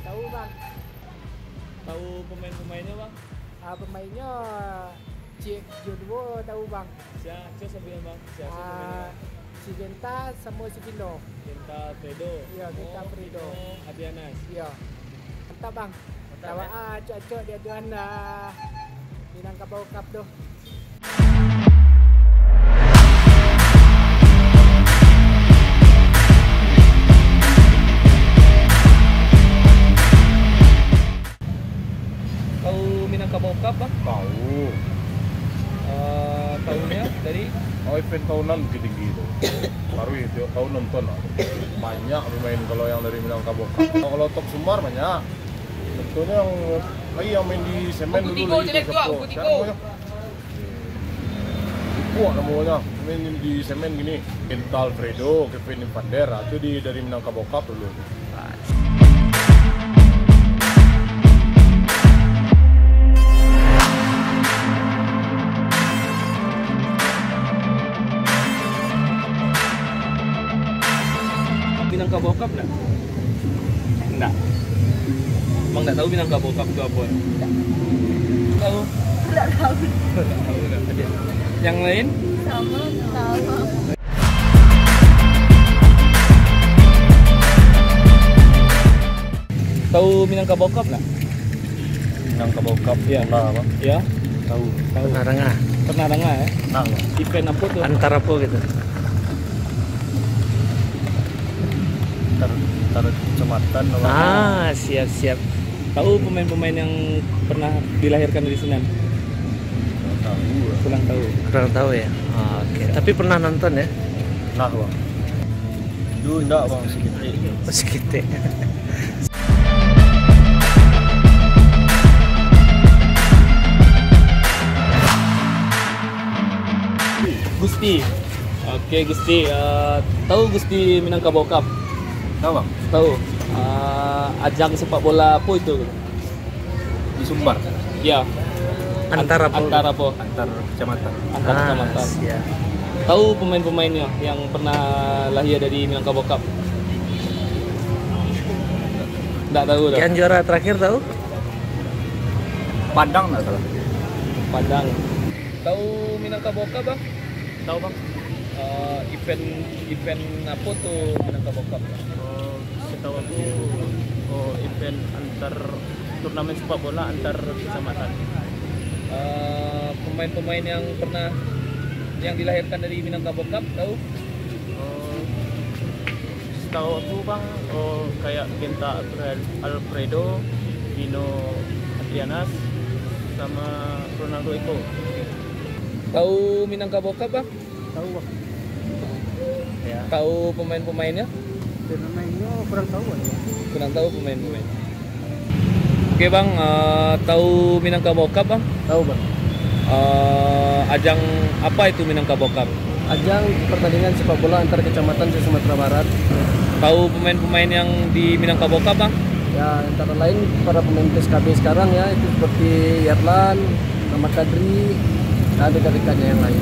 Tahu bang. Tahu pemain-pemainnya bang? Pemainnya Cik Junwo tahu bang. Siapa yang bang? Siapa pemainnya? Si Genta sama si Vino. Genta Fredo. Iya, Genta Fredo. Adrianas. Iya. Mantap bang. Tawa cocok dia tuan Minangkabau Cup tuh. Minangkabau Cup bang? Tahu. Tahunnya dari? Event tahunan tinggi itu. Baru itu tahun nonton. Banyak pemain kalau yang dari Minangkabau Cup. Kalau top Sumbar banyak. Tentunya yang lagi yang main di semen dulu lagi. Kuat namanya. Main di semen gini. Genta Alfredo, Kevin Invander. Itu dari Minangkabau Cup dulu. Minangkabau Cup enggak? Enggak. Bang enggak tahu Minangkabau Cup itu apa? Tahu? Enggak tahu. Yang lain? Sama tahu. Tahu Minangkabau Cup enggak? Minangkabau Cup ya. Nah, apa? Ya. Tahu. Pernah dengar. Pernah dengar ya? Nah, Event apa tuh? Antara apa gitu? antar kecamatan. Siap. Tahu pemain-pemain yang pernah dilahirkan dari Senen? Tahu. Kurang tahu ya. Oke. Tapi pernah nonton ya? Nah bang. Dulu enggak bang, Sedikit. Gusti. Oke Gusti. Tahu Gusti Minangkabau Cup? Tahu bang? Tahu. Ajang sepak bola apa itu? Di Sumbar. Ya. Antara apa? Antar kecamatan. Antar kecamatan. Siap. Tahu pemain-pemainnya yang pernah lahir dari Minangkabau Cup? Enggak tahu dah. Yang juara terakhir tahu? Padang enggak salah. Padang. Tahu Minangkabau Cup bang? Tahu bang? Event apa tuh Minangkabau Cup? Setahu aku event antar turnamen sepak bola antar kecamatan. Pemain-pemain yang pernah yang dilahirkan dari Minangkabau Cup tahu? Setahu aku bang, kayak Genta Alfredo, Vino Adrianas, sama Ronaldo Eko. Tahu Minangkabau Cup bang? Tahu bang. Ya. Tahu pemain-pemainnya? Pemainnya kurang tahu aja. Kurang tahu pemain-pemain. Oke bang, tahu Minangkabau Cup bang? Tahu bang. Ajang apa itu Minangkabau Cup? Ajang pertandingan sepak bola antar kecamatan di Sumatera Barat. Tahu pemain-pemain yang di Minangkabau Cup bang? Ya antara lain para pemain PSKB sekarang ya, itu seperti Yerlan, Nama Kadri, dan dekat-dekatnya yang lain.